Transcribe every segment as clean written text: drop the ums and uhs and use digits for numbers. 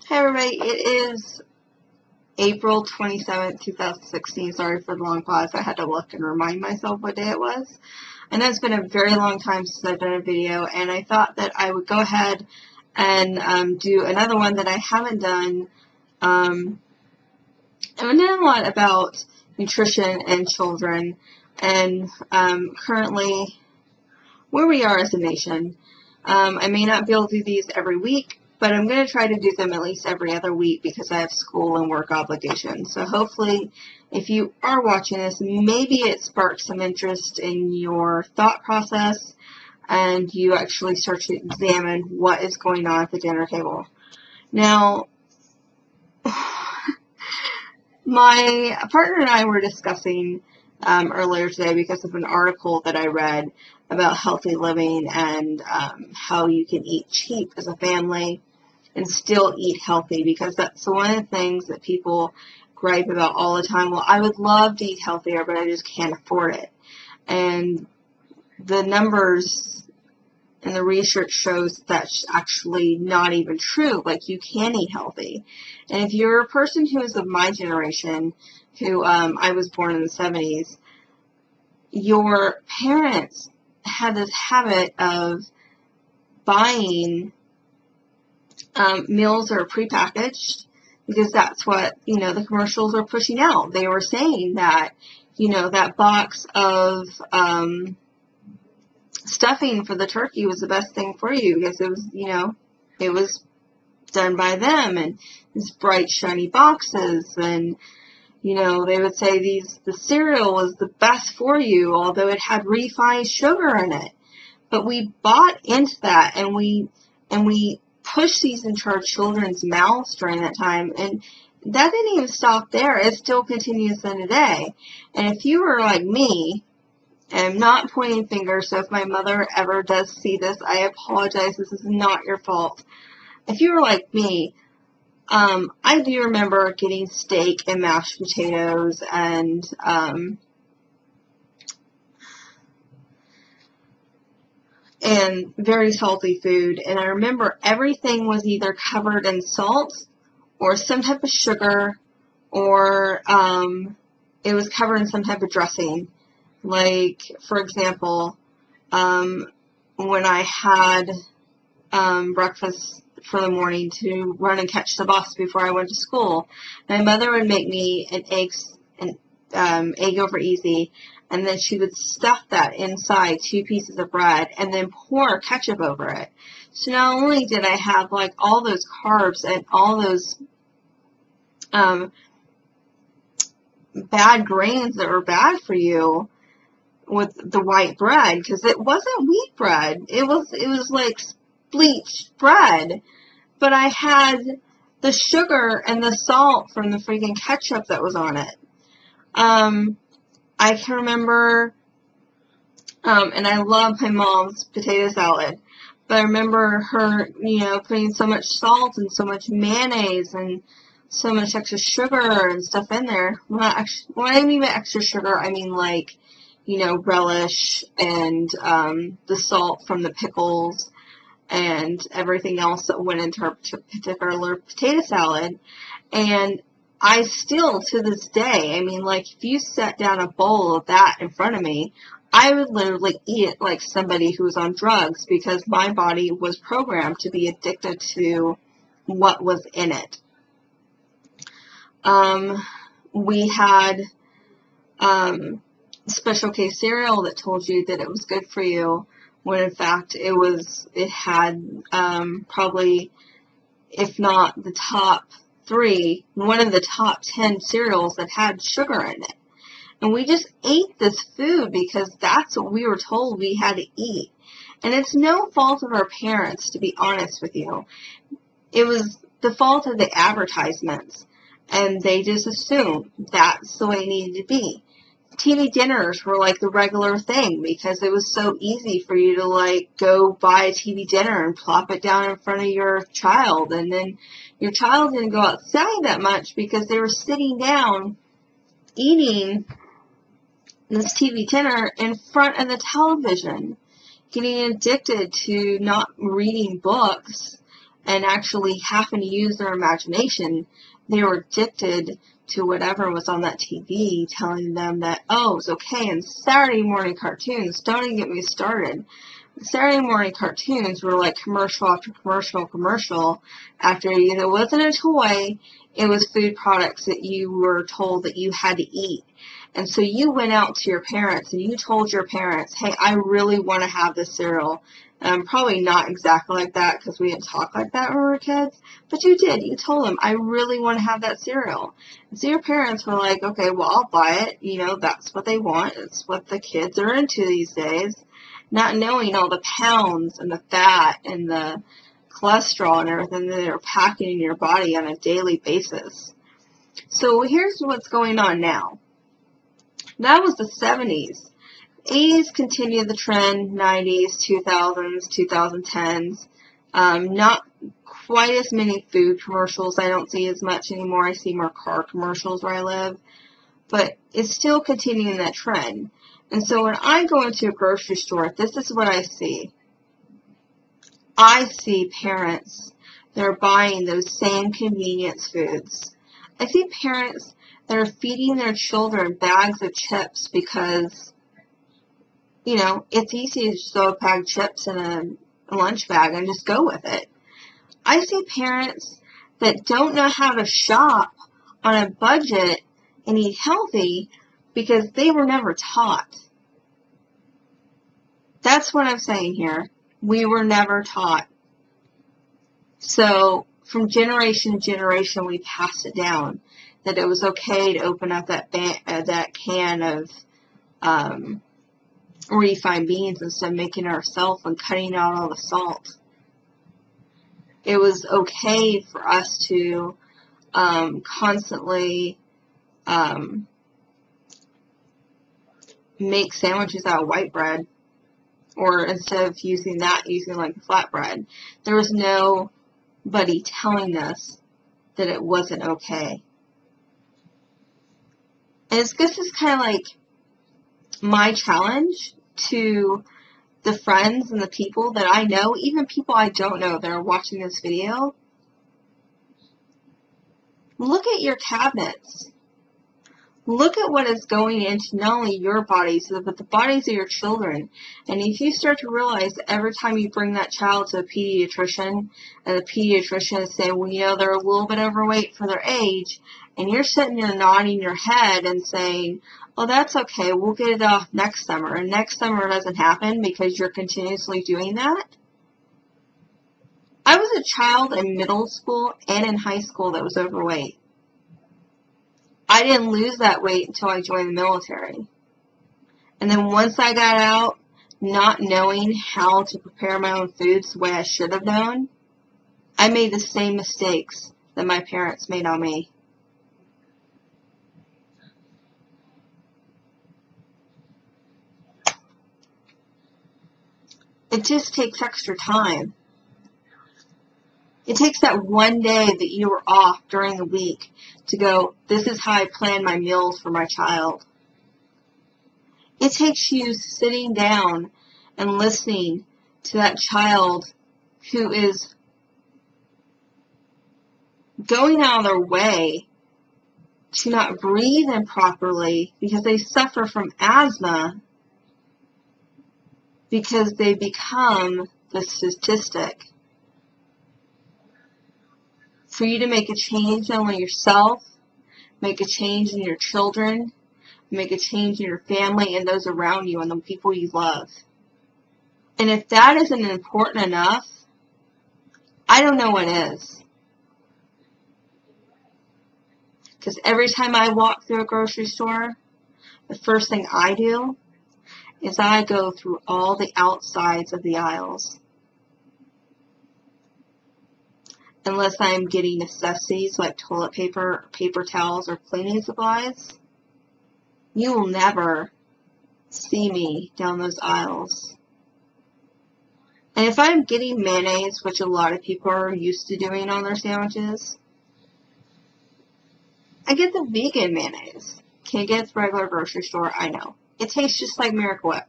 Hey everybody, it is April 27th, 2016. Sorry for the long pause. I had to look and remind myself what day it was. I know it's been a very long time since I've done a video, and I thought that I would go ahead and do another one that I haven't done. I've done a lot about nutrition and children, and currently where we are as a nation. I may not be able to do these every week, but I'm going to try to do them at least every other week because I have school and work obligations. So hopefully, if you are watching this, maybe it sparks some interest in your thought process and you actually start to examine what is going on at the dinner table. Now, my partner and I were discussing earlier today because of an article that I read about healthy living and how you can eat cheap as a family and still eat healthy, because that's one of the things that people gripe about all the time. Well, I would love to eat healthier, but I just can't afford it. And the numbers and the research shows that's actually not even true. Like, you can eat healthy. And if you're a person who is of my generation, who I was born in the 70s, your parents had this habit of buying meals that are prepackaged, because that's what, the commercials are pushing out. They were saying that, that box of stuffing for the turkey was the best thing for you because it was, it was done by them, and these bright, shiny boxes, and, they would say the cereal was the best for you, although it had refined sugar in it. But we bought into that, and we pushed these into our children's mouths during that time, and that didn't even stop there. It still continues in today. And if you were like me, and I'm not pointing fingers, so if my mother ever does see this, I apologize. This is not your fault. If you were like me, I do remember getting steak and mashed potatoes and very salty food, and I remember everything was either covered in salt or some type of sugar, or it was covered in some type of dressing. Like, for example, when I had breakfast for the morning to run and catch the bus before I went to school, my mother would make me an egg over easy, and then she would stuff that inside 2 pieces of bread and then pour ketchup over it. So not only did I have like all those carbs and all those bad grains that were bad for you with the white bread, because it wasn't wheat bread. It was like bleached bread, but I had the sugar and the salt from the freaking ketchup that was on it. I can remember, and I love my mom's potato salad, but I remember her, putting so much salt and so much mayonnaise and so much extra sugar and stuff in there. When I mean by extra sugar, I mean like, relish and the salt from the pickles and everything else that went into her particular potato salad. And I still, to this day, if you set down a bowl of that in front of me, I would literally eat it like somebody who was on drugs, because my body was programmed to be addicted to what was in it. We had Special K cereal that told you that it was good for you, when in fact it had probably, if not the top 3, one of the top 10 cereals that had sugar in it. And we just ate this food because that's what we were told we had to eat. And it's no fault of our parents, to be honest with you. It was the fault of the advertisements. And they just assumed that's the way it needed to be. TV dinners were like the regular thing because it was so easy for you to like go buy a TV dinner and plop it down in front of your child, and then your child didn't go outside that much because they were sitting down eating this TV dinner in front of the television, getting addicted to not reading books and actually having to use their imagination, they were addicted to whatever was on that TV telling them that, oh, it's okay. And Saturday morning cartoons, don't even get me started. Saturday morning cartoons were like commercial after commercial after it either wasn't a toy, it was food products that you were told that you had to eat. And so you went out to your parents and you told your parents, hey, I really want to have this cereal. Probably not exactly like that because we didn't talk like that when we were kids, but you did. You told them, I really want to have that cereal. And so your parents were like, okay, well, I'll buy it. You know, that's what they want. It's what the kids are into these days. Not knowing all the pounds and the fat and the cholesterol and everything that they're packing in your body on a daily basis. So here's what's going on now. That was the 70s. 80s continued the trend, 90s, 2000s, 2010s. Not quite as many food commercials. I don't see as much anymore. I see more car commercials where I live. But it's still continuing that trend. And so when I go into a grocery store, this is what I see. I see parents that are buying those same convenience foods. I see parents that are feeding their children bags of chips because, you know, it's easy to just throw a bag of chips in a lunch bag and just go with it. I see parents that don't know how to shop on a budget and eat healthy because they were never taught. That's what I'm saying here. We were never taught. So from generation to generation, we passed it down that it was okay to open up that can of refined beans instead of making it ourselves and cutting out all the salt. It was okay for us to constantly make sandwiches out of white bread, or instead of using that, using like flatbread. There was nobody telling us that it wasn't okay. And this is kind of like my challenge to the friends and the people that I know, even people I don't know that are watching this video. Look at your cabinets. Look at what is going into not only your bodies, but the bodies of your children. And if you start to realize that every time you bring that child to a pediatrician, and the pediatrician is saying, well, you know, they're a little bit overweight for their age, and you're sitting there nodding your head and saying, oh, that's okay, we'll get it off next summer. And next summer doesn't happen because you're continuously doing that. I was a child in middle school and in high school that was overweight. I didn't lose that weight until I joined the military. And then once I got out, not knowing how to prepare my own foods the way I should have known, I made the same mistakes that my parents made on me. It just takes extra time. It takes that one day that you were off during the week to go, this is how I plan my meals for my child. It takes you sitting down and listening to that child who is going out of their way to not breathe in properly because they suffer from asthma because they become the statistic. For you to make a change on yourself, make a change in your children, make a change in your family and those around you and the people you love. And if that isn't important enough, I don't know what is. Because every time I walk through a grocery store, the first thing I do is I go through all the outsides of the aisles. Unless I'm getting necessities like toilet paper, paper towels, or cleaning supplies, you will never see me down those aisles. And if I'm getting mayonnaise, which a lot of people are used to doing on their sandwiches, I get the vegan mayonnaise. Can't get it at the regular grocery store, I know. It tastes just like Miracle Whip.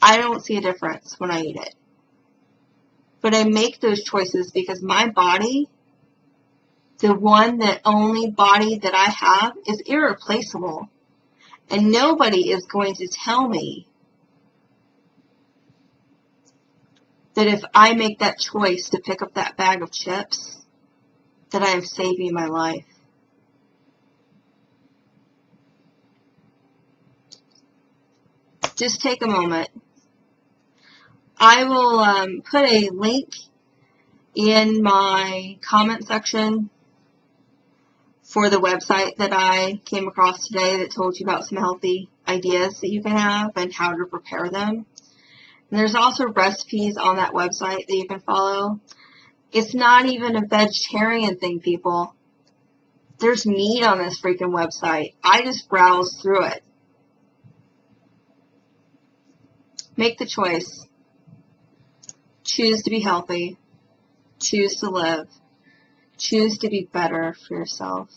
I don't see a difference when I eat it. But I make those choices because my body, the one that only body that I have, is irreplaceable. And nobody is going to tell me that if I make that choice to pick up that bag of chips, that I am saving my life. Just take a moment. I will put a link in my comment section for the website that I came across today that told you about some healthy ideas that you can have and how to prepare them. And there's also recipes on that website that you can follow. It's not even a vegetarian thing, people. There's meat on this freaking website. I just browsed through it. Make the choice. Choose to be healthy. Choose to live. Choose to be better for yourself.